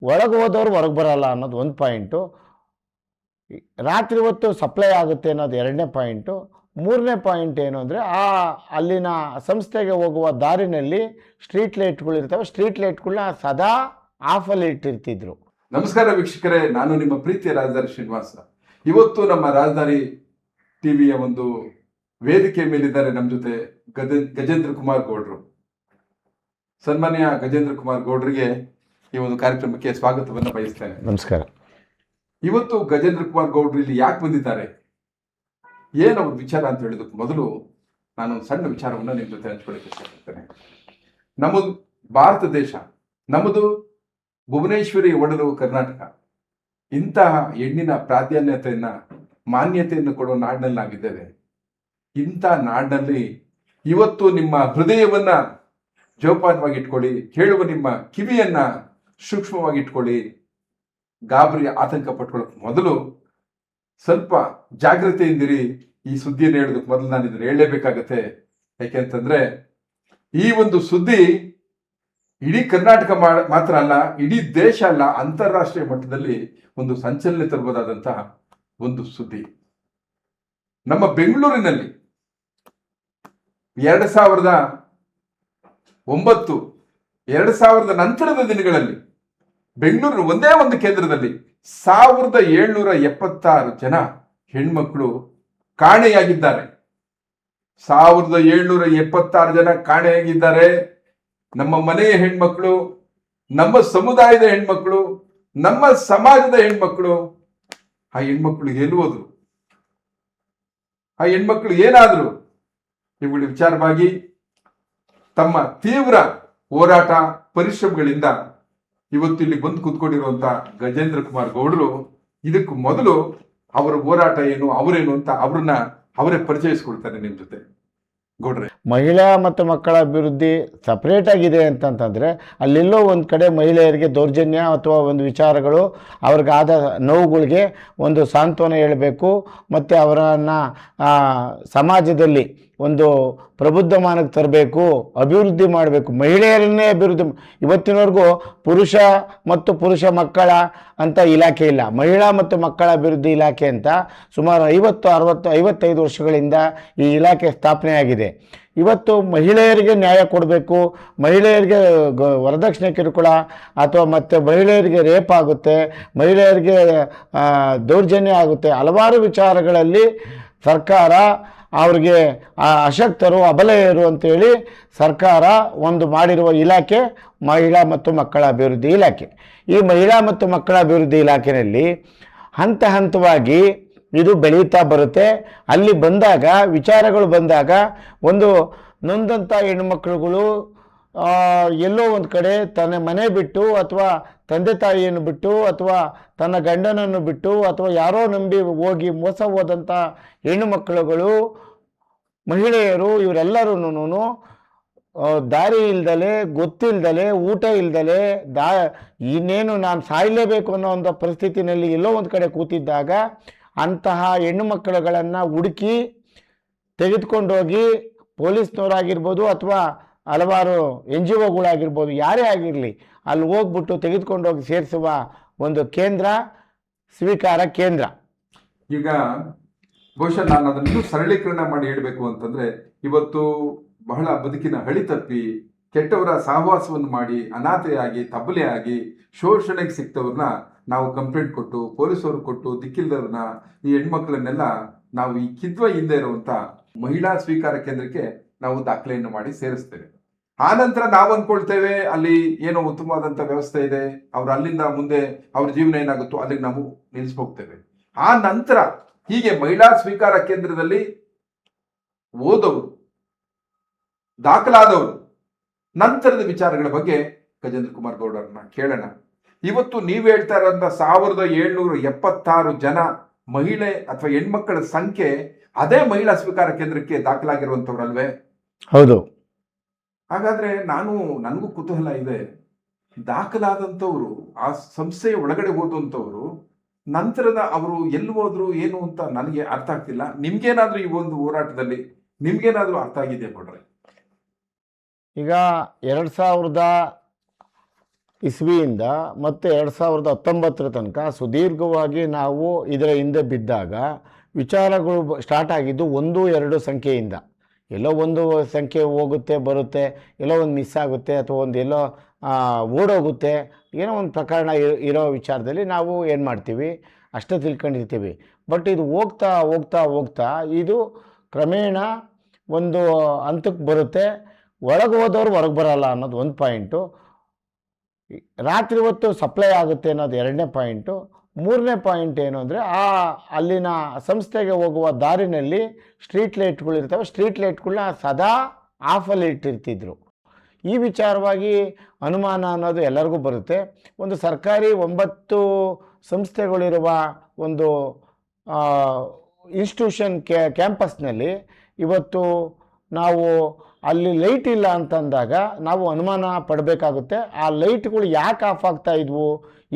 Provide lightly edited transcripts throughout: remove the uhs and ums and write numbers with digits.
ಒಳಗೆ ಹೋದವ್ರು ಹೊರಗೆ ಬರಲ್ಲ ಅನ್ನೋದು ಒಂದು ಪಾಯಿಂಟು. ರಾತ್ರಿ ಹೊತ್ತು ಸಪ್ಲೈ ಆಗುತ್ತೆ ಅನ್ನೋದು ಎರಡನೇ ಪಾಯಿಂಟು. ಮೂರನೇ ಪಾಯಿಂಟ್ ಏನು ಅಂದರೆ ಅಲ್ಲಿನ ಸಂಸ್ಥೆಗೆ ಹೋಗುವ ದಾರಿನಲ್ಲಿ ಸ್ಟ್ರೀಟ್ ಲೈಟ್ಗಳಿರ್ತವೆ. ಸ್ಟ್ರೀಟ್ ಲೈಟ್ಗಳನ್ನ ಸದಾ ಆಫಲ್ಲಿ ಇಟ್ಟಿರ್ತಿದ್ರು. ನಮಸ್ಕಾರ ವೀಕ್ಷಕರೇ, ನಾನು ನಿಮ್ಮ ಪ್ರೀತಿಯ ರಾಜಧಾನಿ ಶ್ರೀನಿವಾಸ. ಇವತ್ತು ನಮ್ಮ ರಾಜಧಾನಿ ಟಿವಿಯ ಒಂದು ವೇದಿಕೆ ಮೇಲಿದ್ದಾರೆ ನಮ್ಮ ಜೊತೆ ಗಜೇಂದ್ರ ಕುಮಾರ್ ಗೌಡ್ರು. ಸನ್ಮಾನ್ಯ ಗಜೇಂದ್ರ ಕುಮಾರ್ ಗೌಡ್ರಿಗೆ ಈ ಒಂದು ಕಾರ್ಯಕ್ರಮಕ್ಕೆ ಸ್ವಾಗತವನ್ನು ಬಯಸ್ತೇನೆ. ನಮಸ್ಕಾರ. ಇವತ್ತು ಗಜೇಂದ್ರ ಕುಮಾರ್ ಗೌಡ್ರು ಇಲ್ಲಿ ಯಾಕೆ ಬಂದಿದ್ದಾರೆ, ಏನು ಅವ್ರ ವಿಚಾರ ಅಂತ ಹೇಳಿದಕ್ಕೆ ಮೊದಲು ನಾನೊಂದು ಸಣ್ಣ ವಿಚಾರವನ್ನು ನಿಮ್ಮ ಜೊತೆ ಹಂಚ್ಕೊಳ್ಳಿಕ್ಕೆ ಇಷ್ಟಪಡ್ತೇನೆ. ನಮ್ಮದು ಭಾರತ ದೇಶ, ನಮ್ಮದು ಭುವನೇಶ್ವರಿ ಒಡಲು ಕರ್ನಾಟಕ. ಇಂತಹ ಹೆಣ್ಣಿನ ಪ್ರಾಧಾನ್ಯತೆಯನ್ನ ಮಾನ್ಯತೆಯನ್ನು ಕೊಡುವ ನಾಡಿನಲ್ಲಿ ನಾವಿದ್ದೇವೆ. ಇಂಥ ನಾಡಿನಲ್ಲಿ ಇವತ್ತು ನಿಮ್ಮ ಹೃದಯವನ್ನ ಜೋಪಾನವಾಗಿ ಇಟ್ಕೊಳ್ಳಿ, ಕೇಳುವ ನಿಮ್ಮ ಕಿವಿಯನ್ನ ಸೂಕ್ಷ್ಮವಾಗಿ ಇಟ್ಕೊಳ್ಳಿ. ಗಾಬರಿ ಆತಂಕ ಪಟ್ಕೊಳ್ಳೋಕೆ ಮೊದಲು ಸ್ವಲ್ಪ ಜಾಗೃತೆಯಿಂದಿರಿ. ಈ ಸುದ್ದಿಯನ್ನು ಹೇಳೋದಕ್ಕೆ ಮೊದಲು ನಾನು ಇದನ್ನು ಹೇಳಲೇಬೇಕಾಗತ್ತೆ. ಯಾಕೆಂತಂದ್ರೆ ಈ ಒಂದು ಸುದ್ದಿ ಇಡೀ ಕರ್ನಾಟಕ ಮಾತ್ರ ಅಲ್ಲ, ಇಡೀ ದೇಶ ಅಲ್ಲ, ಅಂತಾರಾಷ್ಟ್ರೀಯ ಮಟ್ಟದಲ್ಲಿ ಒಂದು ಸಂಚಲನೆ ತರಬಹುದಾದಂತಹ ಒಂದು ಸುದ್ದಿ. ನಮ್ಮ ಬೆಂಗಳೂರಿನಲ್ಲಿ 2009 2000 ನಂತರದ ದಿನಗಳಲ್ಲಿ ಬೆಂಗಳೂರಿನ ಒಂದೇ ಒಂದು ಕೇಂದ್ರದಲ್ಲಿ 1776 ಜನ ಹೆಣ್ಮಕ್ಳು ಕಾಣೆಯಾಗಿದ್ದಾರೆ. 1776 ಜನ ಕಾಣೆಯಾಗಿದ್ದಾರೆ. ನಮ್ಮ ಮನೆಯ ಹೆಣ್ಮಕ್ಳು, ನಮ್ಮ ಸಮುದಾಯದ ಹೆಣ್ಮಕ್ಳು, ನಮ್ಮ ಸಮಾಜದ ಹೆಣ್ಮಕ್ಳು. ಆ ಹೆಣ್ಮಕ್ಳು ಎಲ್ಲಿ ಹೋದ್ರು, ಆ ಹೆಣ್ಮಕ್ಳು ಏನಾದ್ರು, ಇವುಗಳ ವಿಚಾರವಾಗಿ ತಮ್ಮ ತೀವ್ರ ಹೋರಾಟ ಪರಿಶ್ರಮಗಳಿಂದ ಇವತ್ತು ಇಲ್ಲಿ ಬಂದು ಕೂತ್ಕೊಂಡಿರುವಂತ ಗಜೇಂದ್ರ ಕುಮಾರ್ ಗೌಡ್ರು ಇದಕ್ಕೂ ಮೊದಲು ಅವರ ಹೋರಾಟ ಏನು, ಅವರೇನು ಅಂತ ಅವರೇ ಪರಿಚಯಿಸ್ಕೊಳ್ತಾರೆ ನಿಮ್ಮ ಜೊತೆ. ಗೌಡ್ರೆ, ಮಹಿಳಾ ಮತ್ತು ಮಕ್ಕಳ ಅಭಿವೃದ್ಧಿ ಸಪ್ರೇಟ್ ಆಗಿದೆ ಅಂತಂತಂದರೆ ಅಲ್ಲೆಲ್ಲೋ ಒಂದು ಕಡೆ ಮಹಿಳೆಯರಿಗೆ ದೌರ್ಜನ್ಯ ಅಥವಾ ಒಂದು ವಿಚಾರಗಳು, ಅವ್ರಿಗಾದ ನೋವುಗಳಿಗೆ ಒಂದು ಸಾಂತ್ವನ ಹೇಳಬೇಕು ಮತ್ತು ಅವರನ್ನು ಸಮಾಜದಲ್ಲಿ ಒಂದು ಪ್ರಬುದ್ಧಮಾನಕ್ಕೆ ತರಬೇಕು, ಅಭಿವೃದ್ಧಿ ಮಾಡಬೇಕು. ಮಹಿಳೆಯರನ್ನೇ ಅಭಿವೃದ್ಧಿ. ಇವತ್ತಿನವರೆಗೂ ಪುರುಷ ಮತ್ತು ಪುರುಷ ಮಕ್ಕಳ ಅಂತ ಇಲಾಖೆ ಇಲ್ಲ, ಮಹಿಳಾ ಮತ್ತು ಮಕ್ಕಳ ಅಭಿವೃದ್ಧಿ ಇಲಾಖೆ ಅಂತ ಸುಮಾರು 50-55 ವರ್ಷಗಳಿಂದ ಈ ಇಲಾಖೆ ಸ್ಥಾಪನೆಯಾಗಿದೆ. ಇವತ್ತು ಮಹಿಳೆಯರಿಗೆ ನ್ಯಾಯ ಕೊಡಬೇಕು, ಮಹಿಳೆಯರಿಗೆ ವರದಕ್ಷಿಣೆ ಕಿರುಕುಳ ಅಥವಾ ಮತ್ತು ಮಹಿಳೆಯರಿಗೆ ರೇಪ್ ಆಗುತ್ತೆ, ಮಹಿಳೆಯರಿಗೆ ದೌರ್ಜನ್ಯ ಆಗುತ್ತೆ. ಹಲವಾರು ವಿಚಾರಗಳಲ್ಲಿ ಸರ್ಕಾರ ಅವ್ರಿಗೆ ಅಶಕ್ತರು, ಅಬಲೆಯರು ಅಂತೇಳಿ ಸರ್ಕಾರ ಒಂದು ಮಾಡಿರುವ ಇಲಾಖೆ ಮಹಿಳಾ ಮತ್ತು ಮಕ್ಕಳ ಅಭಿವೃದ್ಧಿ ಇಲಾಖೆ. ಈ ಮಹಿಳಾ ಮತ್ತು ಮಕ್ಕಳ ಅಭಿವೃದ್ಧಿ ಇಲಾಖೆಯಲ್ಲಿ ಹಂತ ಹಂತವಾಗಿ ಇದು ಬೆಳೀತಾ ಬರುತ್ತೆ. ಅಲ್ಲಿ ಬಂದಾಗ ವಿಚಾರಗಳು ಬಂದಾಗ ಒಂದು ನೊಂದಂಥ ಹೆಣ್ಣುಮಕ್ಕಳುಗಳು ಎಲ್ಲೋ ಒಂದು ಕಡೆ ತನ್ನ ಮನೆ ಬಿಟ್ಟು ಅಥವಾ ತಂದೆ ತಾಯಿಯನ್ನು ಬಿಟ್ಟು ಅಥವಾ ತನ್ನ ಗಂಡನನ್ನು ಬಿಟ್ಟು ಅಥವಾ ಯಾರೋ ನಂಬಿ ಹೋಗಿ ಮೋಸ ಹೋದಂಥ ಹೆಣ್ಣು ಮಕ್ಕಳುಗಳು, ಮಹಿಳೆಯರು, ಇವರೆಲ್ಲರೂ ದಾರಿ ಇಲ್ದಲೆ, ಗೊತ್ತಿಲ್ದಲೆ, ಊಟ ಇಲ್ದಲೆ, ಇನ್ನೇನು ನಾನು ಸಾಯಲೇಬೇಕು ಅನ್ನೋ ಒಂದು ಪರಿಸ್ಥಿತಿನಲ್ಲಿ ಎಲ್ಲೋ ಒಂದು ಕಡೆ ಕೂತಿದ್ದಾಗ ಅಂತಹ ಹೆಣ್ಣು ಮಕ್ಕಳುಗಳನ್ನು ಹುಡುಕಿ ತೆಗೆದುಕೊಂಡೋಗಿ ಪೊಲೀಸ್ನವರಾಗಿರ್ಬೋದು ಅಥವಾ ಹಲವಾರು NGOಗಳಾಗಿರ್ಬೋದು, ಯಾರೇ ಆಗಿರಲಿ, ಅಲ್ಲಿ ಹೋಗ್ಬಿಟ್ಟು ತೆಗೆದುಕೊಂಡೋಗಿ ಸೇರಿಸುವ ಒಂದು ಕೇಂದ್ರ ಸ್ವೀಕಾರ ಕೇಂದ್ರ. ಈಗ ಬಹುಶಃ ನಾನು ಅದನ್ನು ಸರಳೀಕರಣ ಮಾಡಿ ಹೇಳಬೇಕು ಅಂತಂದ್ರೆ, ಇವತ್ತು ಬಹಳ ಬದುಕಿನ ಹಳಿ ತಪ್ಪಿ ಕೆಟ್ಟವರ ಸಹವಾಸವನ್ನು ಮಾಡಿ ಅನಾಥೆಯಾಗಿ ತಬ್ಬಲೆಯಾಗಿ ಶೋಷಣೆಗೆ ಸಿಕ್ತವ್ರನ್ನ ನಾವು ಕಂಪ್ಲೇಂಟ್ ಕೊಟ್ಟು, ಪೊಲೀಸರು ಕೊಟ್ಟು, ದಿಕ್ಕಿಲ್ದವ್ರನ್ನ, ಈ ಹೆಣ್ಮಕ್ಳನ್ನೆಲ್ಲ ನಾವು ಈ ಕಿದ್ವ ಹಿಂದೆ ಇರುವಂತ ಮಹಿಳಾ ಸ್ವೀಕಾರ ಕೇಂದ್ರಕ್ಕೆ ನಾವು ದಾಖಲೆಯನ್ನು ಮಾಡಿ ಸೇರಿಸ್ತೇವೆ. ಆ ನಂತರ ನಾವು ಅನ್ಕೊಳ್ತೇವೆ ಅಲ್ಲಿ ಏನೋ ಉತ್ತಮವಾದಂಥ ವ್ಯವಸ್ಥೆ ಇದೆ, ಅವ್ರು ಅಲ್ಲಿಂದ ಮುಂದೆ ಅವ್ರ ಜೀವನ ಏನಾಗುತ್ತೋ ಅಲ್ಲಿಗೆ ನಾವು ನಿಲ್ಲಿಸ್ಬೋಗ್ತೇವೆ. ಆ ನಂತರ ಹೀಗೆ ಮಹಿಳಾ ಸ್ವೀಕಾರ ಕೇಂದ್ರದಲ್ಲಿ ಓದೋರು, ದಾಖಲಾದವರು, ನಂತರದ ವಿಚಾರಗಳ ಬಗ್ಗೆ ಗಜೇಂದ್ರ ಕುಮಾರ್ ಗೌಡರನ್ನ ಕೇಳೋಣ. ಇವತ್ತು ನೀವು ಹೇಳ್ತಾ ಇರೋಂಥ 1776 ಜನ ಮಹಿಳೆ ಅಥವಾ ಹೆಣ್ಮಕ್ಕಳ ಸಂಖ್ಯೆ ಅದೇ ಮಹಿಳಾ ಸ್ವೀಕಾರ ಕೇಂದ್ರಕ್ಕೆ ದಾಖಲಾಗಿರುವಂಥವ್ರಲ್ವೇ? ಹೌದು. ಹಾಗಾದ್ರೆ ನನಗೂ ಕುತೂಹಲ ಇದೆ. ದಾಖಲಾದಂಥವ್ರು, ಆ ಸಂಸ್ಥೆಯ ಒಳಗಡೆ ಹೋದಂಥವ್ರು, ನಂತರದ ಅವರು ಎಲ್ಲಿ ಹೋದ್ರು ಏನು ಅಂತ ನನಗೆ ಅರ್ಥ ಆಗ್ತಿಲ್ಲ. ನಿಮ್ಗೇನಾದ್ರೂ ಈ ಒಂದು ಹೋರಾಟದಲ್ಲಿ ನಿಮ್ಗೇನಾದ್ರೂ ಅರ್ಥ ಆಗಿದೆಯಾ ಕೊಡ್ರೆ? ಈಗ 2000 ಇಸ್ವಿಯಿಂದ ಮತ್ತು 2019 ತನಕ ಸುದೀರ್ಘವಾಗಿ ನಾವು ಇದರ ಹಿಂದೆ ಬಿದ್ದಾಗ ವಿಚಾರಗಳು ಸ್ಟಾರ್ಟ್ ಆಗಿದ್ದು 1-2 ಸಂಖ್ಯೆಯಿಂದ. ಎಲ್ಲೋ ಒಂದು ಸಂಖ್ಯೆ ಹೋಗುತ್ತೆ ಬರುತ್ತೆ, ಎಲ್ಲೋ ಒಂದು ಮಿಸ್ ಆಗುತ್ತೆ ಅಥವಾ ಒಂದು ಎಲ್ಲೋ ಓಡೋಗುತ್ತೆ, ಏನೋ ಒಂದು ಪ್ರಕರಣ ಇರೋ ವಿಚಾರದಲ್ಲಿ ನಾವು ಏನು ಮಾಡ್ತೀವಿ ಅಷ್ಟೇ ತಿಳ್ಕೊಂಡಿರ್ತೀವಿ. ಬಟ್ ಇದು ಹೋಗ್ತಾ ಹೋಗ್ತಾ ಹೋಗ್ತಾ ಇದು ಕ್ರಮೇಣ ಒಂದು ಹಂತಕ್ಕೆ ಬರುತ್ತೆ. ಒಳಗೆ ಹೋದವ್ರು ಹೊರಗೆ ಬರಲ್ಲ ಅನ್ನೋದು ಒಂದು ಪಾಯಿಂಟು. ರಾತ್ರಿ ಹೊತ್ತು ಸಪ್ಲೈ ಆಗುತ್ತೆ ಅನ್ನೋದು 2ನೇ ಪಾಯಿಂಟು. 3ನೇ ಪಾಯಿಂಟ್ ಏನು ಅಂದರೆ ಅಲ್ಲಿನ ಸಂಸ್ಥೆಗೆ ಹೋಗುವ ದಾರಿನಲ್ಲಿ ಸ್ಟ್ರೀಟ್ ಲೈಟ್ಗಳು ಇರ್ತವೆ. ಸ್ಟ್ರೀಟ್ ಲೈಟ್ಗಳನ್ನ ಸದಾ ಆಫಲ್ಲಿ ಇಟ್ಟಿರ್ತಿದ್ರು. ಈ ವಿಚಾರವಾಗಿ ಅನುಮಾನ ಅನ್ನೋದು ಎಲ್ಲರಿಗೂ ಬರುತ್ತೆ. ಒಂದು ಸರ್ಕಾರಿ 9 ಸಂಸ್ಥೆಗಳಿರುವ ಒಂದು ಇನ್ಸ್ಟಿಟ್ಯೂಷನ್ ಕ್ಯಾಂಪಸ್ನಲ್ಲಿ ಇವತ್ತು ನಾವು ಅಲ್ಲಿ ಲೈಟ್ ಇಲ್ಲ ಅಂತಂದಾಗ ನಾವು ಅನುಮಾನ ಪಡಬೇಕಾಗುತ್ತೆ. ಆ ಲೈಟ್ಗಳು ಯಾಕೆ ಆಫ್ ಆಗ್ತಾ ಇದ್ವು?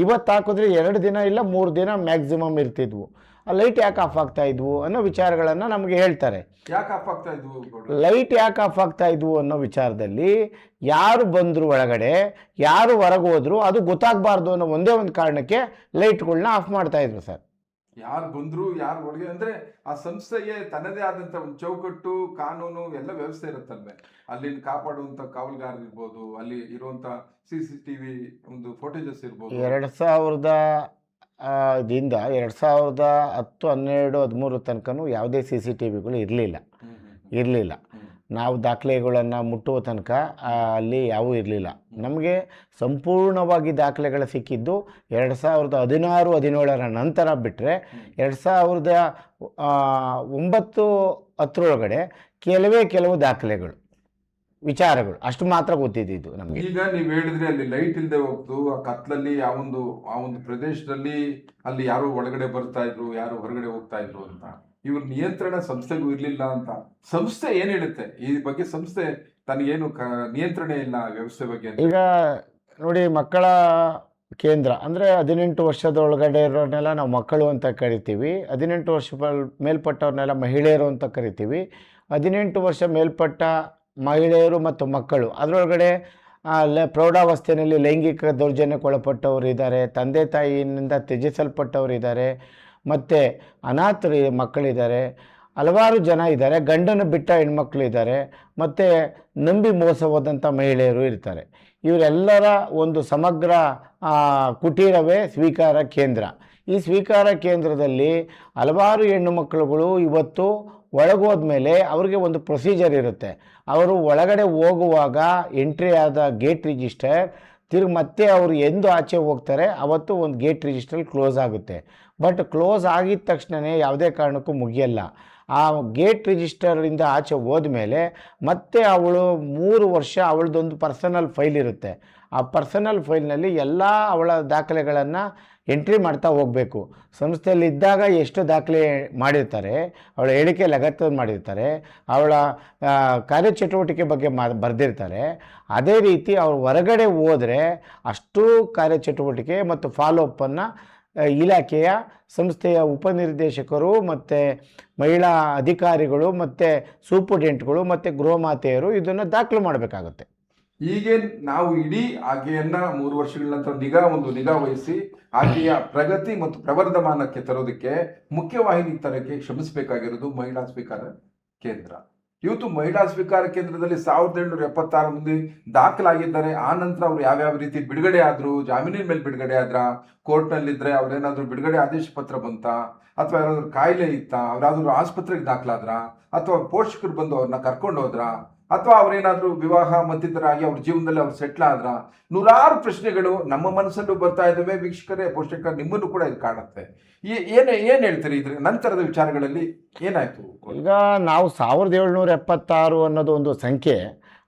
ಇವತ್ತು ಹಾಕಿದ್ರೆ 2 ದಿನ ಇಲ್ಲ 3 ದಿನ ಮ್ಯಾಕ್ಸಿಮಮ್ ಇರ್ತಿದ್ವು. ಆ ಲೈಟ್ ಯಾಕೆ ಆಫ್ ಆಗ್ತಾ ಇದ್ವು ಅನ್ನೋ ವಿಚಾರಗಳನ್ನು ನಮಗೆ ಹೇಳ್ತಾರೆ. ಯಾಕೆ ಆಫ್ ಆಗ್ತಾ ಇದ್ವು? ಲೈಟ್ ಯಾಕೆ ಆಫ್ ಆಗ್ತಾ ಇದ್ವು ಅನ್ನೋ ವಿಚಾರದಲ್ಲಿ ಯಾರು ಬಂದರು ಒಳಗಡೆ, ಯಾರು ಹೊರಗೆ ಹೋದ್ರು ಅದು ಗೊತ್ತಾಗಬಾರ್ದು ಅನ್ನೋ ಒಂದೇ ಒಂದು ಕಾರಣಕ್ಕೆ ಲೈಟ್ಗಳನ್ನ ಆಫ್ ಮಾಡ್ತಾಯಿದ್ರು ಸರ್. ಯಾರು ಬಂದ್ರು ಯಾರು ಒಳಗೆ ಅಂದ್ರೆ ಆ ಸಂಸ್ಥೆಗೆ ತನ್ನದೇ ಆದಂತ ಒಂದು ಚೌಕಟ್ಟು, ಕಾನೂನು ಎಲ್ಲ ವ್ಯವಸ್ಥೆ ಇರುತ್ತಲ್ವೇ. ಅಲ್ಲಿ ಕಾಪಾಡುವಂತ ಕಾವಲುಗಾರ ಇರ್ಬೋದು, ಅಲ್ಲಿ ಇರುವಂತ CCTV ಒಂದು ಫೋಟೇಜಸ್ ಇರ್ಬೋದು. 2000 ದಿಂದ 2010, 12, 13 ತನಕನೂ ಯಾವುದೇ CCTVಗಳು ಇರಲಿಲ್ಲ. ನಾವು ದಾಖಲೆಗಳನ್ನು ಮುಟ್ಟುವ ತನಕ ಅಲ್ಲಿ ಯಾವೂ ಇರಲಿಲ್ಲ. ನಮಗೆ ಸಂಪೂರ್ಣವಾಗಿ ದಾಖಲೆಗಳು ಸಿಕ್ಕಿದ್ದು 2016-17 ನಂತರ ಬಿಟ್ಟರೆ 2009-10 ಕೆಲವು ದಾಖಲೆಗಳು, ವಿಚಾರಗಳು ಅಷ್ಟು ಮಾತ್ರ ಗೊತ್ತಿದ್ದು ನಮಗೆ. ಈಗ ನೀವು ಹೇಳಿದ್ರೆ ಅಲ್ಲಿ ಲೈಟ್ ಇಲ್ಲದೆ ಹೋಗ್ತು, ಆ ಕತ್ಲಲ್ಲಿ ಆ ಒಂದು ಪ್ರದೇಶದಲ್ಲಿ ಅಲ್ಲಿ ಯಾರು ಒಳಗಡೆ ಬರ್ತಾ ಇದ್ರು, ಯಾರು ಹೊರಗಡೆ ಹೋಗ್ತಾ ಇದ್ರು ಅಂತ. ಇವ್ರ ನಿಯಂತ್ರಣ ಸಂಸ್ಥೆಗೂ ಇರಲಿಲ್ಲ ಅಂತ ಸಂಸ್ಥೆ ಏನು ಹೇಳುತ್ತೆ ಈ ಬಗ್ಗೆ? ಸಂಸ್ಥೆ ತನಗೇನು ನಿಯಂತ್ರಣ ಇಲ್ಲ ವ್ಯವಸ್ಥೆ ಬಗ್ಗೆ. ಈಗ ನೋಡಿ, ಮಕ್ಕಳ ಕೇಂದ್ರ ಅಂದರೆ 18 ವರ್ಷದೊಳಗಡೆ ಇರೋರ್ನೆಲ್ಲ ನಾವು ಮಕ್ಕಳು ಅಂತ ಕರಿತೀವಿ. 18 ವರ್ಷ ಮೇಲ್ಪಟ್ಟವ್ರನ್ನೆಲ್ಲ ಮಹಿಳೆಯರು ಅಂತ ಕರಿತೀವಿ. 18 ವರ್ಷ ಮೇಲ್ಪಟ್ಟ ಮಹಿಳೆಯರು ಮತ್ತು ಮಕ್ಕಳು ಅದರೊಳಗಡೆ ಪ್ರೌಢಾವಸ್ಥೆಯಲ್ಲಿ ಲೈಂಗಿಕ ದೌರ್ಜನ್ಯಕ್ಕೊಳಪಟ್ಟವರು ಇದ್ದಾರೆ, ತಂದೆ ತಾಯಿಯಿಂದ ತ್ಯಜಿಸಲ್ಪಟ್ಟವರು ಇದ್ದಾರೆ, ಮತ್ತು ಅನಾಥರು ಮಕ್ಕಳಿದ್ದಾರೆ, ಹಲವಾರು ಜನ ಇದ್ದಾರೆ, ಗಂಡನ ಬಿಟ್ಟ ಹೆಣ್ಮಕ್ಳು ಇದ್ದಾರೆ, ಮತ್ತು ನಂಬಿ ಮೋಸ ಹೋದಂಥ ಮಹಿಳೆಯರು ಇರ್ತಾರೆ. ಇವರೆಲ್ಲರ ಒಂದು ಸಮಗ್ರ ಕುಟೀರವೇ ಸ್ವೀಕಾರ ಕೇಂದ್ರ. ಈ ಸ್ವೀಕಾರ ಕೇಂದ್ರದಲ್ಲಿ ಹಲವಾರು ಹೆಣ್ಣು ಮಕ್ಕಳುಗಳು ಇವತ್ತು ಒಳಗೋದ್ಮೇಲೆ ಅವ್ರಿಗೆ ಒಂದು ಪ್ರೊಸೀಜರ್ ಇರುತ್ತೆ. ಅವರು ಒಳಗಡೆ ಹೋಗುವಾಗ ಎಂಟ್ರಿ ಆದ ಗೇಟ್ ರಿಜಿಸ್ಟರ್ ಮತ್ತೆ ಅವರು ಎಂದು ಆಚೆ ಹೋಗ್ತಾರೆ ಅವತ್ತು ಒಂದು ಗೇಟ್ ರಿಜಿಸ್ಟರ್ ಕ್ಲೋಸ್ ಆಗುತ್ತೆ. ಬಟ್ ಕ್ಲೋಸ್ ಆಗಿದ ತಕ್ಷಣವೇ ಯಾವುದೇ ಕಾರಣಕ್ಕೂ ಮುಗಿಯಲ್ಲ. ಆ ಗೇಟ್ ರಿಜಿಸ್ಟರಿಂದ ಆಚೆ ಹೋದ್ಮೇಲೆ ಮತ್ತೆ ಅವಳು 3 ವರ್ಷ ಅವಳದೊಂದು ಪರ್ಸನಲ್ ಫೈಲ್ ಇರುತ್ತೆ. ಆ ಪರ್ಸನಲ್ ಫೈಲ್ನಲ್ಲಿ ಎಲ್ಲ ಅವಳ ದಾಖಲೆಗಳನ್ನು ಎಂಟ್ರಿ ಮಾಡ್ತಾ ಹೋಗಬೇಕು. ಸಂಸ್ಥೆಯಲ್ಲಿ ಇದ್ದಾಗ ಎಷ್ಟು ದಾಖಲೆ ಮಾಡಿರ್ತಾರೆ, ಅವಳ ಹೇಳಿಕೆ ಲಗತ್ತು ಮಾಡಿರ್ತಾರೆ, ಅವಳ ಕಾರ್ಯಚಟುವಟಿಕೆ ಬಗ್ಗೆ ಬರೆದಿರ್ತಾರೆ. ಅದೇ ರೀತಿ ಅವ್ರು ಹೊರಗಡೆ ಹೋದರೆ ಅಷ್ಟೂ ಕಾರ್ಯಚಟುವಟಿಕೆ ಮತ್ತು ಫಾಲೋಅಪ್ಪನ್ನು ಇಲಾಖೆಯ ಸಂಸ್ಥೆಯ ಉಪನಿರ್ದೇಶಕರು ಮತ್ತು ಮಹಿಳಾ ಅಧಿಕಾರಿಗಳು ಮತ್ತು ಸೂಪರ್ಡೆಂಟ್ಗಳು ಮತ್ತು ಗೃಹಮಾತೆಯರು ಇದನ್ನು ದಾಖಲು ಮಾಡಬೇಕಾಗುತ್ತೆ. ಹೀಗೆ ನಾವು ಇಡೀ ಆಕೆಯನ್ನ 3 ವರ್ಷಗಳ ನಂತರ ನಿಗಾ ವಹಿಸಿ ಆಕೆಯ ಪ್ರಗತಿ ಮತ್ತು ಪ್ರವರ್ಧಮಾನಕ್ಕೆ ತರೋದಕ್ಕೆ ಮುಖ್ಯವಾಹಿನಿ ತರಕ್ಕೆ ಶ್ರಮಿಸಬೇಕಾಗಿರೋದು ಮಹಿಳಾ ಸ್ವೀಕಾರ ಕೇಂದ್ರ. ಇವತ್ತು ಮಹಿಳಾ ಸ್ವೀಕಾರ ಕೇಂದ್ರದಲ್ಲಿ 1776 ಮಂದಿ ದಾಖಲಾಗಿದ್ದಾರೆ. ಆ ನಂತರ ಅವ್ರು ಯಾವ್ಯಾವ ರೀತಿ ಬಿಡುಗಡೆ ಆದ್ರು, ಜಾಮೀನಿನ ಮೇಲೆ ಬಿಡುಗಡೆ ಆದ್ರ, ಕೋರ್ಟ್ನಲ್ಲಿದ್ದರೆ ಅವ್ರೇನಾದ್ರೂ ಬಿಡುಗಡೆ ಆದೇಶ ಪತ್ರ ಬಂತ, ಅಥವಾ ಯಾರಾದ್ರೂ ಕಾಯಿಲೆ ಇತ್ತ, ಅವ್ರಾದ್ರೂ ಆಸ್ಪತ್ರೆಗೆ ದಾಖಲಾದ್ರ, ಅಥವಾ ಪೋಷಕರು ಬಂದು ಅವ್ರನ್ನ ಕರ್ಕೊಂಡು ಹೋದ್ರ, ಅಥವಾ ಅವ್ರೇನಾದ್ರೂ ವಿವಾಹ ಮತ್ತಿತರಾಗಿ ಅವ್ರ ಜೀವನದಲ್ಲಿ ಅವ್ರು ಸೆಟ್ಲ್ ಆದ್ರ, ನೂರಾರು ಪ್ರಶ್ನೆಗಳು ನಮ್ಮ ಮನಸ್ಸಲ್ಲೂ ಬರ್ತಾ ಇದ್ದಾವೆ. ವೀಕ್ಷಕರೇ, ಪೋಷಕರು ನಿಮ್ಮನ್ನು ಕೂಡ ಇದು ಕಾಣುತ್ತೆ. ಏನ್ ಹೇಳ್ತೀರಿ ಇದ್ರ ನಂತರದ ವಿಚಾರಗಳಲ್ಲಿ ಏನಾಯ್ತು? ಈಗ ನಾವು 1776 ಅನ್ನೋದು ಒಂದು ಸಂಖ್ಯೆ,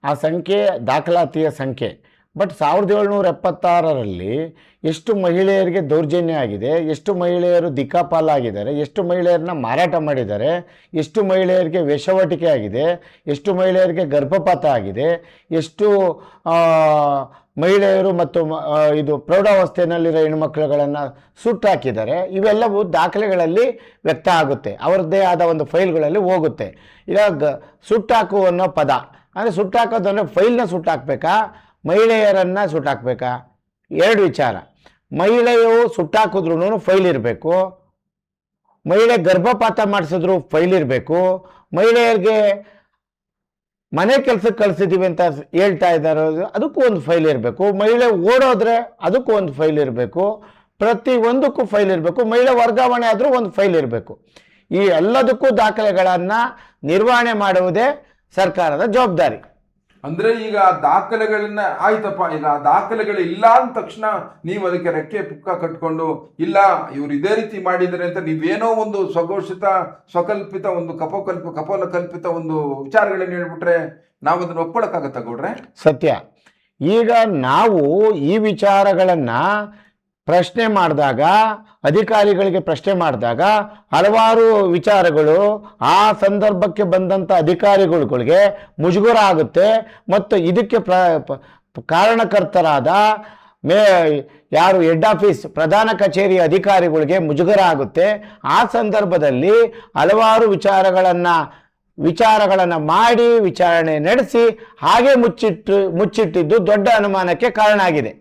ಆ ಸಂಖ್ಯೆ ದಾಖಲಾತಿಯ ಸಂಖ್ಯೆ. ಬಟ್ 1776ರಲ್ಲಿ ಎಷ್ಟು ಮಹಿಳೆಯರಿಗೆ ದೌರ್ಜನ್ಯ ಆಗಿದೆ, ಎಷ್ಟು ಮಹಿಳೆಯರು ದಿಕ್ಕಾಪಾಲಾಗಿದ್ದಾರೆ, ಎಷ್ಟು ಮಹಿಳೆಯರನ್ನ ಮಾರಾಟ ಮಾಡಿದ್ದಾರೆ, ಎಷ್ಟು ಮಹಿಳೆಯರಿಗೆ ವೇಶ್ಯಾವಾಟಿಕೆ ಆಗಿದೆ, ಎಷ್ಟು ಮಹಿಳೆಯರಿಗೆ ಗರ್ಭಪಾತ ಆಗಿದೆ, ಎಷ್ಟು ಮಹಿಳೆಯರು ಮತ್ತು ಇದು ಪ್ರೌಢಾವಸ್ಥೆಯಲ್ಲಿರೋ ಹೆಣ್ಣುಮಕ್ಕಳುಗಳನ್ನು ಸುಟ್ಟಾಕಿದ್ದಾರೆ, ಇವೆಲ್ಲವೂ ದಾಖಲೆಗಳಲ್ಲಿ ವ್ಯಕ್ತ ಆಗುತ್ತೆ. ಅವರದ್ದೇ ಆದ ಒಂದು ಫೈಲ್ಗಳಲ್ಲಿ ಹೋಗುತ್ತೆ. ಈಗ ಸುಟ್ಟಾಕು ಅನ್ನೋ ಪದ ಅಂದರೆ ಸುಟ್ಟಾಕೋದು ಅಂದರೆ ಫೈಲ್ನ ಸುಟ್ಟಾಕಬೇಕಾ, ಮಹಿಳೆಯರನ್ನು ಸುಟ್ಟಾಕಬೇಕಾ? ಎರಡು ವಿಚಾರ. ಮಹಿಳೆಯು ಸುಟ್ಟಾಕಿದ್ರೂ ಫೈಲ್ ಇರಬೇಕು, ಮಹಿಳೆ ಗರ್ಭಪಾತ ಮಾಡಿಸಿದ್ರು ಫೈಲ್ ಇರಬೇಕು, ಮಹಿಳೆಯರಿಗೆ ಮನೆ ಕೆಲಸಕ್ಕೆ ಕಳಿಸಿದ್ದೀವಿ ಅಂತ ಹೇಳ್ತಾ ಇದ್ದಾರೆ ಅದಕ್ಕೂ ಒಂದು ಫೈಲ್ ಇರಬೇಕು, ಮಹಿಳೆ ಓಡೋದ್ರೆ ಅದಕ್ಕೂ ಒಂದು ಫೈಲ್ ಇರಬೇಕು, ಪ್ರತಿ ಒಂದಕ್ಕೂ ಫೈಲ್ ಇರಬೇಕು, ಮಹಿಳೆ ವರ್ಗಾವಣೆ ಆದರೂ ಒಂದು ಫೈಲ್ ಇರಬೇಕು. ಈ ಎಲ್ಲದಕ್ಕೂ ದಾಖಲೆಗಳನ್ನು ನಿರ್ವಹಣೆ ಮಾಡುವುದೇ ಸರ್ಕಾರದ ಜವಾಬ್ದಾರಿ. ಅಂದ್ರೆ ಈಗ ದಾಖಲೆಗಳನ್ನ ಆಯ್ತಪ್ಪ, ಈಗ ಆ ದಾಖಲೆಗಳು ಇಲ್ಲ ಅಂದ ತಕ್ಷಣ ನೀವು ಅದಕ್ಕೆ ರೆಕ್ಕೆ ಪುಕ್ಕ ಕಟ್ಕೊಂಡು ಇಲ್ಲ ಇವ್ರು ಇದೇ ರೀತಿ ಮಾಡಿದರೆ ಅಂತ ನೀವೇನೋ ಒಂದು ಸ್ವಕಲ್ಪಿತ ಒಂದು ಕಪೋಲ ಕಲ್ಪಿತ ಒಂದು ವಿಚಾರಗಳನ್ನ ಹೇಳ್ಬಿಟ್ರೆ ನಾವು ಅದನ್ನ ಒಪ್ಕೊಳಕ್ಕಾಗತ್ತ ಗೌಡ್ರೆ? ಸತ್ಯ. ಈಗ ನಾವು ಈ ವಿಚಾರಗಳನ್ನು ಪ್ರಶ್ನೆ ಮಾಡಿದಾಗ, ಅಧಿಕಾರಿಗಳಿಗೆ ಪ್ರಶ್ನೆ ಮಾಡಿದಾಗ ಹಲವಾರು ವಿಚಾರಗಳು ಆ ಸಂದರ್ಭಕ್ಕೆ ಬಂದಂಥ ಅಧಿಕಾರಿಗಳಿಗೆ ಮುಜುಗರ ಆಗುತ್ತೆ. ಮತ್ತು ಇದಕ್ಕೆ ಕಾರಣಕರ್ತರಾದ ಯಾರು ಹೆಡ್ ಆಫೀಸ್ ಪ್ರಧಾನ ಕಚೇರಿ ಅಧಿಕಾರಿಗಳಿಗೆ ಮುಜುಗರ ಆಗುತ್ತೆ. ಆ ಸಂದರ್ಭದಲ್ಲಿ ಹಲವಾರು ವಿಚಾರಗಳನ್ನು ಮಾಡಿ ವಿಚಾರಣೆ ನಡೆಸಿ ಹಾಗೆ ಮುಚ್ಚಿಟ್ಟಿದ್ದು ದೊಡ್ಡ ಅನುಮಾನಕ್ಕೆ ಕಾರಣ ಆಗಿದೆ.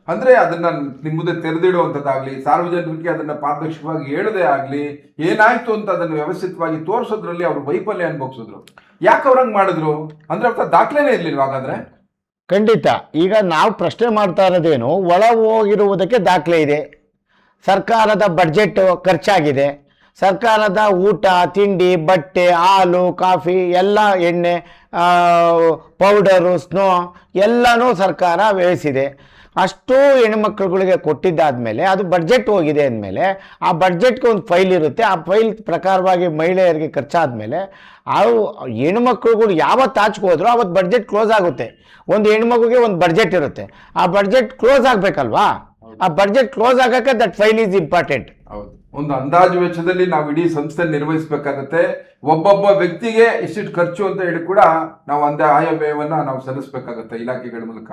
ಅಂದ್ರೆ ಅದನ್ನ ನಿಮ್ಮ ಮುಂದೆ ತೆರೆದಿಡುವಂಥದ್ದಾಗ್ಲಿ, ಸಾರ್ವಜನಿಕರಿಗೆ ಅದನ್ನ ಪಾರದರ್ಶಕವಾಗಿ ಹೇಳದೇ ಆಗ್ಲಿ, ಏನಾಯ್ತು ಅಂತ ಅದನ್ನು ವ್ಯವಸ್ಥಿತವಾಗಿ ತೋರಿಸೋದ್ರಲ್ಲಿ ಅವರು ವೈಫಲ್ಯ ಅನುಭವಿಸಿದ್ರು. ಯಾಕೆ ಅವ್ರಂಗ್ ಮಾಡಿದ್ರು ಅಂದ್ರೆ ಅವ್ರ ದಾಖಲೆನೇ ಇರ್ಲಿಲ್ವ ಹಾಗಾದ್ರೆ? ಖಂಡಿತ. ಈಗ ನಾವು ಪ್ರಶ್ನೆ ಮಾಡ್ತಾ ಇರೋದೇನು, ಒಳ ಹೋಗಿರುವುದಕ್ಕೆ ದಾಖಲೆ ಇದೆ, ಸರ್ಕಾರದ ಬಡ್ಜೆಟ್ ಖರ್ಚಾಗಿದೆ, ಸರ್ಕಾರದ ಊಟ ತಿಂಡಿ ಬಟ್ಟೆ ಹಾಲು ಕಾಫಿ ಎಲ್ಲ ಎಣ್ಣೆ ಪೌಡರು ಸ್ನೋ ಎಲ್ಲನೂ ಸರ್ಕಾರ ವ್ಯಯಿಸಿದೆ. ಅಷ್ಟು ಹೆಣ್ಮಕ್ಳುಗಳಿಗೆ ಕೊಟ್ಟಿದ್ದಾದಮೇಲೆ ಅದು ಬಡ್ಜೆಟ್ ಹೋಗಿದೆ ಅಂದಮೇಲೆ ಆ ಬಡ್ಜೆಟ್ಗೆ ಒಂದು ಫೈಲ್ ಇರುತ್ತೆ. ಆ ಫೈಲ್ ಪ್ರಕಾರವಾಗಿ ಮಹಿಳೆಯರಿಗೆ ಖರ್ಚಾದ್ಮೇಲೆ ಅವು ಹೆಣ್ಮಕ್ಳುಗಳು ಯಾವತ್ತು ಆಚೆಗೋದ್ರೂ ಅವತ್ತು ಬಡ್ಜೆಟ್ ಕ್ಲೋಸ್ ಆಗುತ್ತೆ. ಒಂದು ಹೆಣ್ಮಗುಗೆ ಒಂದು ಬಡ್ಜೆಟ್ ಇರುತ್ತೆ, ಆ ಬಡ್ಜೆಟ್ ಕ್ಲೋಸ್ ಆಗಬೇಕಲ್ವಾ? ಆ ಬಡ್ಜೆಟ್ ಕ್ಲೋಸ್ ಆಗೋಕ್ಕೆ ದಟ್ ಫೈಲ್ ಈಸ್ ಇಂಪಾರ್ಟೆಂಟ್. ಹೌದು, ಒಂದು ಅಂದಾಜು ವೆಚ್ಚದಲ್ಲಿ ನಾವು ಇಡೀ ಸಂಸ್ಥೆ ನಿರ್ವಹಿಸಬೇಕಾಗತ್ತೆ. ಒಬ್ಬೊಬ್ಬ ವ್ಯಕ್ತಿಗೆ ಇಷ್ಟಿಷ್ಟು ಖರ್ಚು ಅಂತ ಹೇಳಿ ಕೂಡ ನಾವು ಆಯವ್ಯಯವನ್ನ ನಾವು ಸಲ್ಲಿಸಬೇಕಾಗತ್ತೆ ಇಲಾಖೆಗಳ ಮೂಲಕ.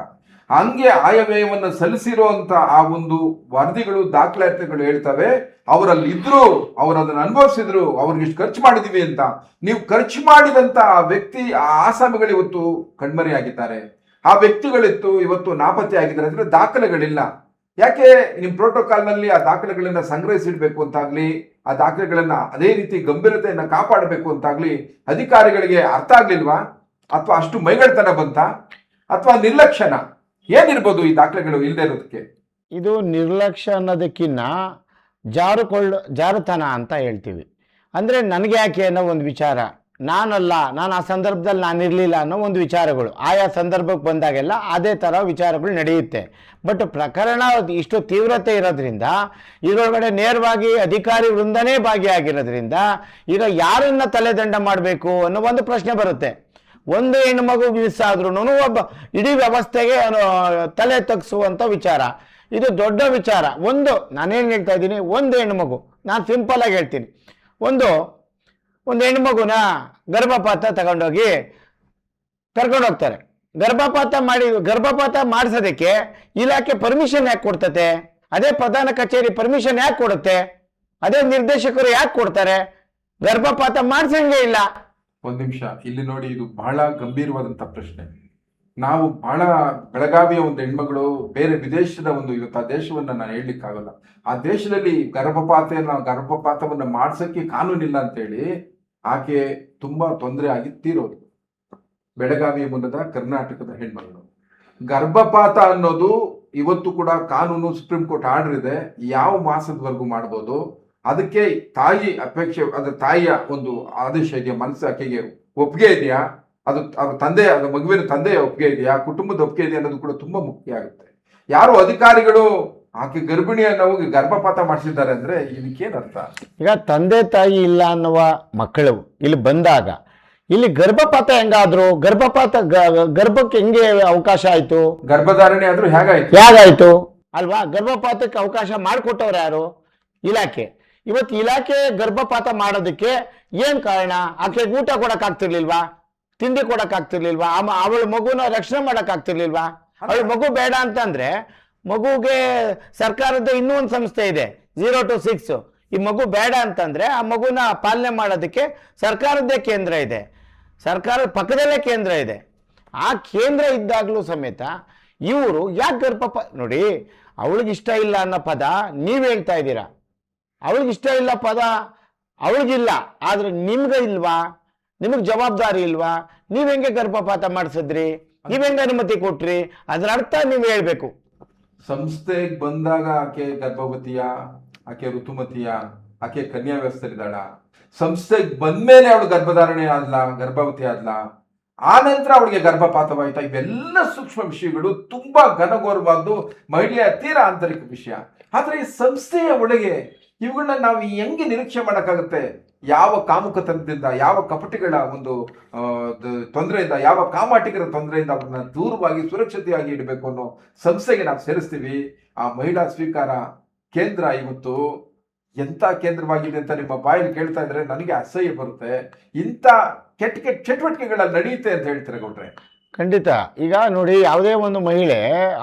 ಹಂಗೆ ಆಯವ್ಯಯವನ್ನು ಸಲ್ಲಿಸಿರುವಂತ ಆ ಒಂದು ವರದಿಗಳು ದಾಖಲಾತಿಗಳು ಹೇಳ್ತವೆ ಅವರಲ್ಲಿ ಇದ್ರು, ಅವರು ಅದನ್ನು ಅನುಭವಿಸಿದ್ರು, ಅವ್ರಿಗೆ ಇಷ್ಟು ಖರ್ಚು ಮಾಡಿದೀವಿ ಅಂತ. ನೀವು ಖರ್ಚು ಮಾಡಿದಂತ ಆ ವ್ಯಕ್ತಿ ಆ ಆಸಾಮಿಗಳು ಇವತ್ತು ಕಣ್ಮರೆಯಾಗಿದ್ದಾರೆ, ಆ ವ್ಯಕ್ತಿಗಳಿತ್ತು ಇವತ್ತು ನಾಪತ್ತೆ ಆಗಿದ್ದಾರೆ ಅಂದ್ರೆ ದಾಖಲೆಗಳಿಲ್ಲ. ಯಾಕೆ ನಿಮ್ಮ ಪ್ರೋಟೋಕಾಲ್ನಲ್ಲಿ ಆ ದಾಖಲೆಗಳನ್ನ ಸಂಗ್ರಹಿಸಿಡ್ಬೇಕು ಅಂತಾಗ್ಲಿ, ಆ ದಾಖಲೆಗಳನ್ನ ಅದೇ ರೀತಿ ಗಂಭೀರತೆಯನ್ನ ಕಾಪಾಡಬೇಕು ಅಂತಾಗ್ಲಿ ಅಧಿಕಾರಿಗಳಿಗೆ ಅರ್ಥ ಆಗ್ಲಿಲ್ವಾ? ಅಥವಾ ಅಷ್ಟು ಮೈಗಳ್ತನ ಬಂತ ಅಥವಾ ನಿರ್ಲಕ್ಷ್ಯನ? ಏನಿರ್ಬೋದು ಈ ದಾಖಲೆಗಳು ಇಲ್ಲದೆ ಇರೋದಕ್ಕೆ? ಇದು ನಿರ್ಲಕ್ಷ್ಯ ಅನ್ನೋದಕ್ಕಿನ್ನ ಜಾರುತನ ಅಂತ ಹೇಳ್ತೀವಿ. ಅಂದರೆ ನನಗೆ ಯಾಕೆ ಅನ್ನೋ ಒಂದು ವಿಚಾರ, ನಾನು ಆ ಸಂದರ್ಭದಲ್ಲಿ ನಾನಿರಲಿಲ್ಲ ಅನ್ನೋ ಒಂದು ವಿಚಾರಗಳು ಆಯಾ ಸಂದರ್ಭಕ್ಕೆ ಬಂದಾಗೆಲ್ಲ ಅದೇ ಥರ ವಿಚಾರಗಳು ನಡೆಯುತ್ತೆ. ಬಟ್ ಪ್ರಕರಣ ಇಷ್ಟು ತೀವ್ರತೆ ಇರೋದ್ರಿಂದ ಇದರೊಳಗಡೆ ನೇರವಾಗಿ ಅಧಿಕಾರಿ ವೃಂದನೇ ಭಾಗಿಯಾಗಿರೋದ್ರಿಂದ ಈಗ ಯಾರನ್ನ ತಲೆದಂಡ ಮಾಡಬೇಕು ಅನ್ನೋ ಒಂದು ಪ್ರಶ್ನೆ ಬರುತ್ತೆ. ಒಂದು ಹೆಣ್ಣುಮಗು ಮಿಸ್ ಆದ್ರೂ ಒಬ್ಬ ಇಡೀ ವ್ಯವಸ್ಥೆಗೆ ತಲೆ ತಗ್ಸುವಂಥ ವಿಚಾರ, ಇದು ದೊಡ್ಡ ವಿಚಾರ. ನಾನೇನು ಹೇಳ್ತಾ ಇದ್ದೀನಿ, ಒಂದು ಹೆಣ್ಣುಮಗು, ನಾನು ಸಿಂಪಲ್ ಆಗಿ ಹೇಳ್ತೀನಿ, ಒಂದು ಹೆಣ್ಮಗುನ ಗರ್ಭಪಾತ ತಗೊಂಡೋಗಿ ಕರ್ಕೊಂಡೋಗ್ತಾರೆ. ಗರ್ಭಪಾತ ಮಾಡಿಸೋದಕ್ಕೆ ಇಲಾಖೆ ಪರ್ಮಿಷನ್ ಯಾಕೆ ಕೊಡ್ತತೆ? ಅದೇ ಪ್ರಧಾನ ಕಚೇರಿ ಪರ್ಮಿಷನ್ ಯಾಕೆ ಕೊಡುತ್ತೆ? ಅದೇ ನಿರ್ದೇಶಕರು ಯಾಕೆ ಕೊಡ್ತಾರೆ? ಗರ್ಭಪಾತ ಮಾಡಿಸಂಗೇ ಇಲ್ಲ. ಒಂದು ನಿಮಿಷ ಇಲ್ಲಿ ನೋಡಿ, ಇದು ಬಹಳ ಗಂಭೀರವಾದಂತ ಪ್ರಶ್ನೆ. ನಾವು ಬಹಳ ಬೆಳಗಾವಿಯ ಒಂದು ಹೆಣ್ಮಗಳು ಬೇರೆ ವಿದೇಶದ ಇವತ್ತು ಆ ದೇಶವನ್ನ ನಾನು ಹೇಳಲಿಕ್ಕಾಗಲ್ಲ. ಆ ದೇಶದಲ್ಲಿ ಗರ್ಭಪಾತವನ್ನ ಮಾಡ್ಸಕ್ಕೆ ಕಾನೂನಿಲ್ಲ ಅಂತೇಳಿ ಆಕೆ ತುಂಬಾ ತೊಂದರೆ ಆಗಿ ತೀರೋದು. ಬೆಳಗಾವಿಯ ಮೂಲದ ಕರ್ನಾಟಕದ ಹೆಣ್ಮಗಳು. ಗರ್ಭಪಾತ ಅನ್ನೋದು ಇವತ್ತು ಕೂಡ ಕಾನೂನು, ಸುಪ್ರೀಂ ಕೋರ್ಟ್ ಆರ್ಡರ್ ಇದೆ, ಯಾವ ಮಾಸದವರೆಗೂ ಮಾಡ್ಬೋದು. ಅದಕ್ಕೆ ತಾಯಿ ಅಪೇಕ್ಷೆ, ಅದ್ರ ತಾಯಿಯ ಒಂದು ಆದೇಶ ಇದೆಯಾ, ಮನಸ್ಸು ಆಕೆಗೆ ಒಪ್ಪಿಗೆ ಇದೆಯಾ, ಅದು ಮಗುವಿನ ತಂದೆಯ ಒಪ್ಪಿಗೆ ಇದೆಯಾ, ಕುಟುಂಬದ ಒಪ್ಪಿಗೆ ಇದೆಯಾ ಅನ್ನೋದು ಕೂಡ ತುಂಬಾ ಮುಖ್ಯ ಆಗುತ್ತೆ. ಯಾರು ಅಧಿಕಾರಿಗಳು ಆಕೆ ಗರ್ಭಿಣಿಯನ್ನು ಗರ್ಭಪಾತ ಮಾಡಿಸಿದ್ದಾರೆ ಅಂದ್ರೆ ಇದಕ್ಕೇನು ಅರ್ಥ? ಈಗ ತಂದೆ ತಾಯಿ ಇಲ್ಲ ಅನ್ನುವ ಮಕ್ಕಳು ಇಲ್ಲಿ ಬಂದಾಗ ಇಲ್ಲಿ ಗರ್ಭಪಾತ ಹೆಂಗಾದ್ರು, ಗರ್ಭಕ್ಕೆ ಹೆಂಗೆ ಅವಕಾಶ ಆಯ್ತು? ಗರ್ಭಧಾರಣೆ ಆದ್ರೂ ಹೇಗಾಯ್ತು ಅಲ್ವಾ? ಗರ್ಭಪಾತಕ್ಕೆ ಅವಕಾಶ ಮಾಡಿಕೊಟ್ಟವ್ರು ಯಾರು? ಇಲಾಖೆ. ಇವತ್ತು ಇಲಾಖೆ ಗರ್ಭಪಾತ ಮಾಡೋದಕ್ಕೆ ಏನ್ ಕಾರಣ? ಆಕೆ ಊಟ ಕೊಡಕ್ ಆಗ್ತಿರ್ಲಿಲ್ವಾ? ತಿಂಡಿ ಕೊಡಕ್ ಆಗ್ತಿರ್ಲಿಲ್ವಾ? ಅವಳ ಮಗುನ ರಕ್ಷಣೆ ಮಾಡಕ್ ಆಗ್ತಿರ್ಲಿಲ್ವಾ? ಅವಳ ಮಗು ಬೇಡ ಅಂತಂದ್ರೆ ಮಗುಗೆ ಸರ್ಕಾರದ ಇನ್ನೂ ಒಂದು ಸಂಸ್ಥೆ ಇದೆ 0 to 6. ಈ ಮಗು ಬೇಡ ಅಂತಂದ್ರೆ ಆ ಮಗುನ ಪಾಲನೆ ಮಾಡೋದಕ್ಕೆ ಸರ್ಕಾರದ್ದೇ ಕೇಂದ್ರ ಇದೆ, ಸರ್ಕಾರದ ಪಕ್ಕದಲ್ಲೇ ಕೇಂದ್ರ ಇದೆ. ಆ ಕೇಂದ್ರ ಇದ್ದಾಗಲೂ ಸಮೇತ ಇವರು ಯಾಕೆ ನೋಡಿ, ಅವಳಿಗೆ ಇಷ್ಟ ಇಲ್ಲ ಅನ್ನೋ ಪದ ನೀವು ಹೇಳ್ತಾ ಇದ್ದೀರಾ. ಅವಳಿಗೆ ಇಷ್ಟ ಇಲ್ಲ ಪದ ಅವಳಿಗಿಲ್ಲ, ಆದ್ರೆ ನಿಮ್ಗೆ ಇಲ್ವಾ? ನಿಮಗೆ ಜವಾಬ್ದಾರಿ ಇಲ್ವಾ? ನೀವ್ ಹೆಂಗೆ ಗರ್ಭಪಾತ ಮಾಡಿಸಿದ್ರಿ? ನೀವ್ ಹೆಂಗೆ ಅನುಮತಿ ಕೊಟ್ರಿ? ಅದ್ರ ಅರ್ಥ ನೀವು ಹೇಳ್ಬೇಕು. ಸಂಸ್ಥೆಗೆ ಬಂದಾಗ ಆಕೆ ಗರ್ಭವತಿಯ, ಆಕೆ ಋತುಮತಿಯ, ಆಕೆ ಕನ್ಯಾ ವ್ಯವಸ್ಥೆಲಿದ್ದಾಳ? ಸಂಸ್ಥೆಗೆ ಬಂದ್ಮೇಲೆ ಅವಳು ಗರ್ಭಧಾರಣೆ ಆದ್ಲ, ಗರ್ಭವತಿ ಆದ್ಲ, ಆ ನಂತರ ಅವಳಿಗೆ ಗರ್ಭಪಾತವಾಯ್ತಾ? ಇವೆಲ್ಲ ಸೂಕ್ಷ್ಮ ವಿಷಯಗಳು, ತುಂಬಾ ಘನಘೋರವಾದ್ದು, ಮಹಿಳೆಯ ತೀರಾ ಆಂತರಿಕ ವಿಷಯ. ಆದ್ರೆ ಈ ಸಂಸ್ಥೆಯ ಒಳಗೆ ಇವುಗಳನ್ನ ನಾವು ಹೆಂಗೆ ನಿರೀಕ್ಷೆ ಮಾಡೋಕ್ಕಾಗುತ್ತೆ? ಯಾವ ಕಾಮುಕತನದಿಂದ, ಯಾವ ಕಪಟಿಗಳ ಒಂದು ತೊಂದರೆಯಿಂದ, ಯಾವ ಕಾಮಾಟಿಕರ ತೊಂದರೆಯಿಂದ ಅವ್ರನ್ನ ದೂರವಾಗಿ ಸುರಕ್ಷತೆಯಾಗಿ ಇಡಬೇಕು ಅನ್ನೋ ಸಂಸ್ಥೆಗೆ ನಾವು ಸೇರಿಸ್ತೀವಿ. ಆ ಮಹಿಳಾ ಸ್ವೀಕಾರ ಕೇಂದ್ರ ಇವತ್ತು ಎಂಥ ಕೇಂದ್ರವಾಗಿದೆ ಅಂತ ನಿಮ್ಮ ಬಾಯಲ್ಲಿ ಕೇಳ್ತಾ ಇದ್ರೆ ನನಗೆ ಅಸಹ್ಯ ಬರುತ್ತೆ. ಇಂಥ ಕೆಟ್ಟ ಕೆಟ್ಟ ಚಟುವಟಿಕೆಗಳಲ್ಲಿ ನಡೆಯುತ್ತೆ ಅಂತ ಹೇಳ್ತಾರೆ ಗೌಡ್ರೆ. ಖಂಡಿತ. ಈಗ ನೋಡಿ, ಯಾವುದೇ ಒಂದು ಮಹಿಳೆ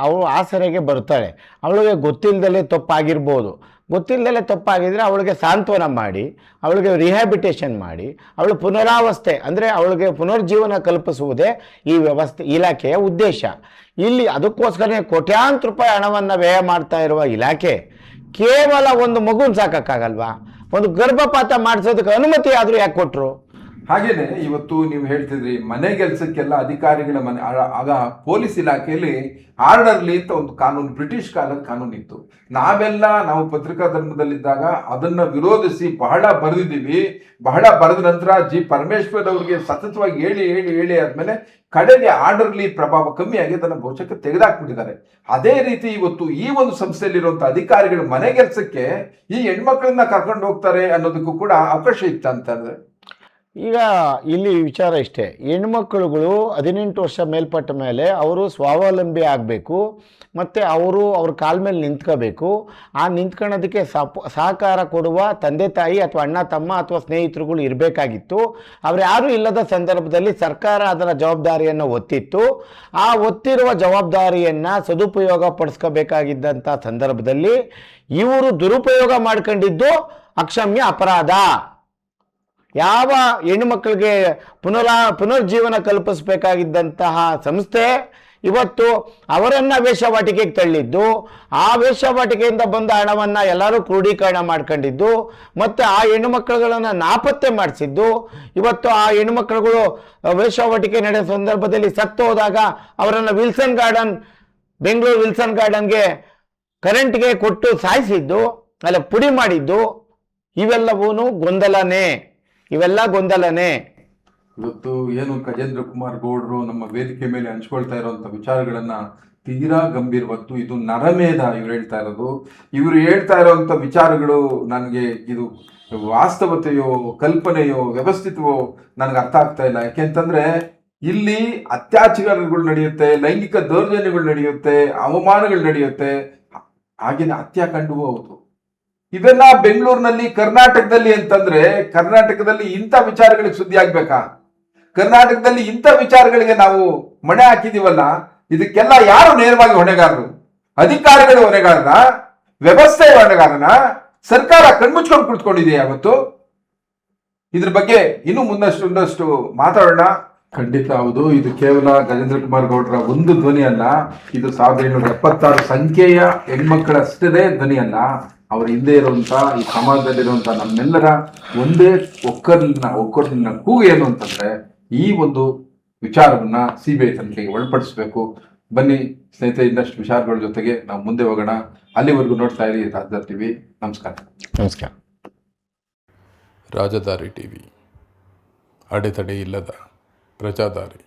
ಅವಳು ಆಸರೆಗೆ ಬರ್ತಾಳೆ, ಅವಳಿಗೆ ಗೊತ್ತಿಲ್ಲದಲೇ ತಪ್ಪಾಗಿರ್ಬೋದು. ಗೊತ್ತಿಲ್ಲದಲೇ ತಪ್ಪಾಗಿದ್ರೆ ಅವಳಿಗೆ ಸಾಂತ್ವನ ಮಾಡಿ, ಅವಳಿಗೆ ರಿಹ್ಯಾಬಿಟೇಷನ್ ಮಾಡಿ, ಅವಳು ಪುನರಾವಸ್ಥೆ ಅಂದರೆ ಅವಳಿಗೆ ಪುನರ್ಜೀವನ ಕಲ್ಪಿಸುವುದೇ ಈ ವ್ಯವಸ್ಥೆ, ಇಲಾಖೆಯ ಉದ್ದೇಶ. ಇಲ್ಲಿ ಅದಕ್ಕೋಸ್ಕರ ಕೋಟ್ಯಾಂತರ ರೂಪಾಯಿ ಹಣವನ್ನು ವ್ಯಯ ಮಾಡ್ತಾ ಇರುವ ಇಲಾಖೆ ಕೇವಲ ಒಂದು ಮಗುನ ಸಾಕಕ್ಕಾಗಲ್ವಾ? ಒಂದು ಗರ್ಭಪಾತ ಮಾಡಿಸೋದಕ್ಕೆ ಅನುಮತಿ ಆದರೂ ಯಾಕೆ ಕೊಟ್ಟರು? ಹಾಗೇನೆ ಇವತ್ತು ನೀವು ಹೇಳ್ತಿದ್ರಿ ಮನೆ ಕೆಲಸಕ್ಕೆಲ್ಲ ಅಧಿಕಾರಿಗಳ ಮನೆ, ಆಗ ಪೊಲೀಸ್ ಇಲಾಖೆಯಲ್ಲಿ ಆರ್ಡರ್ಲಿ ಅಂತ ಒಂದು ಕಾನೂನು, ಬ್ರಿಟಿಷ್ ಕಾಲದ ಕಾನೂನು ಇತ್ತು. ನಾವು ಪತ್ರಿಕಾ ಧರ್ಮದಲ್ಲಿದ್ದಾಗ ಅದನ್ನ ವಿರೋಧಿಸಿ ಬಹಳ ಬರೆದಿದ್ದೀವಿ. ಬಹಳ ಬರೆದ ನಂತರ ಜಿ ಪರಮೇಶ್ವರ್ ಅವರಿಗೆ ಸತತವಾಗಿ ಹೇಳಿ ಆದ್ಮೇಲೆ ಕಡೆಗೆ ಆರ್ಡರ್ಲಿ ಪ್ರಭಾವ ಕಮ್ಮಿ ಆಗಿ ಅದನ್ನ ಬಹುಶಃ ತೆಗೆದಾಕ್ಬಿಟ್ಟಿದ್ದಾರೆ. ಅದೇ ರೀತಿ ಇವತ್ತು ಈ ಒಂದು ಸಂಸ್ಥೆಯಲ್ಲಿರುವಂತಹ ಅಧಿಕಾರಿಗಳು ಮನೆ ಕೆಲಸಕ್ಕೆ ಈ ಹೆಣ್ಮಕ್ಳನ್ನ ಕರ್ಕೊಂಡು ಹೋಗ್ತಾರೆ ಅನ್ನೋದಕ್ಕೂ ಕೂಡ ಅವಕಾಶ ಇತ್ತು ಅಂತಂದ್ರೆ. ಈಗ ಇಲ್ಲಿ ವಿಚಾರ ಇಷ್ಟೇ, ಹೆಣ್ಮಕ್ಳುಗಳು 18 ವರ್ಷ ಮೇಲ್ಪಟ್ಟ ಮೇಲೆ ಅವರು ಸ್ವಾವಲಂಬಿ ಆಗಬೇಕು, ಮತ್ತು ಅವ್ರ ಕಾಲ ಮೇಲೆ ನಿಂತ್ಕೋಬೇಕು. ಆ ನಿಂತ್ಕೊಳ್ಳೋದಕ್ಕೆ ಸಹಕಾರ ಕೊಡುವ ತಂದೆ ತಾಯಿ ಅಥವಾ ಅಣ್ಣ ತಮ್ಮ ಅಥವಾ ಸ್ನೇಹಿತರುಗಳು ಇರಬೇಕಾಗಿತ್ತು. ಅವ್ರು ಯಾರೂ ಇಲ್ಲದ ಸಂದರ್ಭದಲ್ಲಿ ಸರ್ಕಾರ ಅದರ ಜವಾಬ್ದಾರಿಯನ್ನು ಒತ್ತಿತ್ತು. ಆ ಒತ್ತಿರುವ ಜವಾಬ್ದಾರಿಯನ್ನು ಸದುಪಯೋಗ ಪಡಿಸ್ಕೋಬೇಕಾಗಿದ್ದಂಥ ಸಂದರ್ಭದಲ್ಲಿ ಇವರು ದುರುಪಯೋಗ ಮಾಡ್ಕೊಂಡಿದ್ದು ಅಕ್ಷಮ್ಯ ಅಪರಾಧ. ಯಾವ ಹೆಣ್ಣುಮಕ್ಕಳಿಗೆ ಪುನರ್ಜೀವನ ಕಲ್ಪಿಸಬೇಕಾಗಿದ್ದಂತಹ ಸಂಸ್ಥೆ ಇವತ್ತು ಅವರನ್ನು ವೇಶ್ಯಾವಾಟಿಕೆಗೆ ತಳ್ಳಿದ್ದು, ಆ ವೇಶ್ಯಾವಾಟಿಕೆಯಿಂದ ಬಂದ ಹಣವನ್ನು ಎಲ್ಲರೂ ಕ್ರೋಢೀಕರಣ ಮಾಡ್ಕೊಂಡಿದ್ದು, ಮತ್ತು ಆ ಹೆಣ್ಣುಮಕ್ಕಳುಗಳನ್ನು ನಾಪತ್ತೆ ಮಾಡಿಸಿದ್ದು. ಇವತ್ತು ಆ ಹೆಣ್ಣುಮಕ್ಕಳುಗಳು ವೇಶ್ಯಾವಾಟಿಕೆ ನಡೆಯೋ ಸಂದರ್ಭದಲ್ಲಿ ಸತ್ತು ಹೋದಾಗ ಅವರನ್ನು ಬೆಂಗಳೂರು ವಿಲ್ಸನ್ ಗಾರ್ಡನ್ಗೆ ಕರೆಂಟ್ಗೆ ಕೊಟ್ಟು ಸಾಯಿಸಿದ್ದು, ಅಲ್ಲ ಪುಡಿ ಮಾಡಿದ್ದು, ಇವೆಲ್ಲ ಗೊಂದಲನೇ. ಇವತ್ತು ಏನು ಗಜೇಂದ್ರ ಕುಮಾರ್ ಗೌಡ್ರು ನಮ್ಮ ವೇದಿಕೆ ಮೇಲೆ ಹಂಚ್ಕೊಳ್ತಾ ಇರುವಂತ ವಿಚಾರಗಳನ್ನ ತೀರಾ ಗಂಭೀರವತ್ತು. ಇದು ನರಮೇಧ ಇವ್ರು ಹೇಳ್ತಾ ಇರೋದು. ಇವರು ಹೇಳ್ತಾ ಇರುವಂತ ವಿಚಾರಗಳು ನನಗೆ ಇದು ವಾಸ್ತವತೆಯೋ ಕಲ್ಪನೆಯೋ ವ್ಯವಸ್ಥಿತವೋ ನನಗೆ ಅರ್ಥ ಆಗ್ತಾ ಇಲ್ಲ. ಯಾಕೆಂತಂದ್ರೆ ಇಲ್ಲಿ ಅತ್ಯಾಚಾರಗಳು ನಡೆಯುತ್ತೆ, ಲೈಂಗಿಕ ದೌರ್ಜನ್ಯಗಳು ನಡೆಯುತ್ತೆ, ಅವಮಾನಗಳು ನಡೆಯುತ್ತೆ, ಹಾಗೇನೆ ಹತ್ಯಾಕಾಂಡವೂ ಹೌದು. ಇವೆಲ್ಲ ಬೆಂಗಳೂರಿನಲ್ಲಿ, ಕರ್ನಾಟಕದಲ್ಲಿ ಅಂತಂದ್ರೆ ಕರ್ನಾಟಕದಲ್ಲಿ ಇಂಥ ವಿಚಾರಗಳಿಗೆ ಸುದ್ದಿ ಆಗ್ಬೇಕಾ? ಕರ್ನಾಟಕದಲ್ಲಿ ಇಂಥ ವಿಚಾರಗಳಿಗೆ ನಾವು ಮಣೆ ಹಾಕಿದೀವಲ್ಲ, ಇದಕ್ಕೆಲ್ಲ ಯಾರು ನೇರವಾಗಿ ಹೊಣೆಗಾರರು? ಅಧಿಕಾರಿಗಳು ಹೊಣೆಗಾರನ? ವ್ಯವಸ್ಥೆ ಹೊಣೆಗಾರನ? ಸರ್ಕಾರ ಕಣ್ಮುಚ್ಕೊಂಡು ಕುಳಿತುಕೊಂಡಿದೆಯಾ ಅವತ್ತು? ಇದ್ರ ಬಗ್ಗೆ ಇನ್ನೂ ಮುಂದಷ್ಟು ಮಾತಾಡೋಣ. ಖಂಡಿತ ಹೌದು. ಇದು ಕೇವಲ ಗಜೇಂದ್ರ ಕುಮಾರ್ ಗೌಡ್ರ ಒಂದು ಧ್ವನಿ ಅಲ್ಲ, ಇದು 1776 ಸಂಖ್ಯೆಯ ಹೆಣ್ಮಕ್ಕಳಷ್ಟೇ ಧ್ವನಿ ಅಲ್ಲ. ಅವ್ರ ಹಿಂದೆ ಇರುವಂತ ಈ ಸಮಾಜದಲ್ಲಿರುವಂತ ನಮ್ಮೆಲ್ಲರ ಒಂದೇ ಒಕ್ಕರಿನ ಕೂಗು ಏನು ಅಂತಂದ್ರೆ ಈ ಒಂದು ವಿಚಾರವನ್ನ CBI ತನಿಖೆಗೆ ಒಳಪಡಿಸಬೇಕು. ಬನ್ನಿ ಸ್ನೇಹಿತರೆ, ಇನ್ನಷ್ಟು ವಿಚಾರಗಳ ಜೊತೆಗೆ ನಾವು ಮುಂದೆ ಹೋಗೋಣ. ಅಲ್ಲಿವರೆಗೂ ನೋಡ್ತಾ ಇರಿ ರಾಜಧಾನಿ ಟಿವಿ. ನಮಸ್ಕಾರ. ರಾಜಧಾನಿ ಟಿವಿ, ಅಡೆತಡೆ ಇಲ್ಲದ ಪ್ರಜಾದಾರಿ.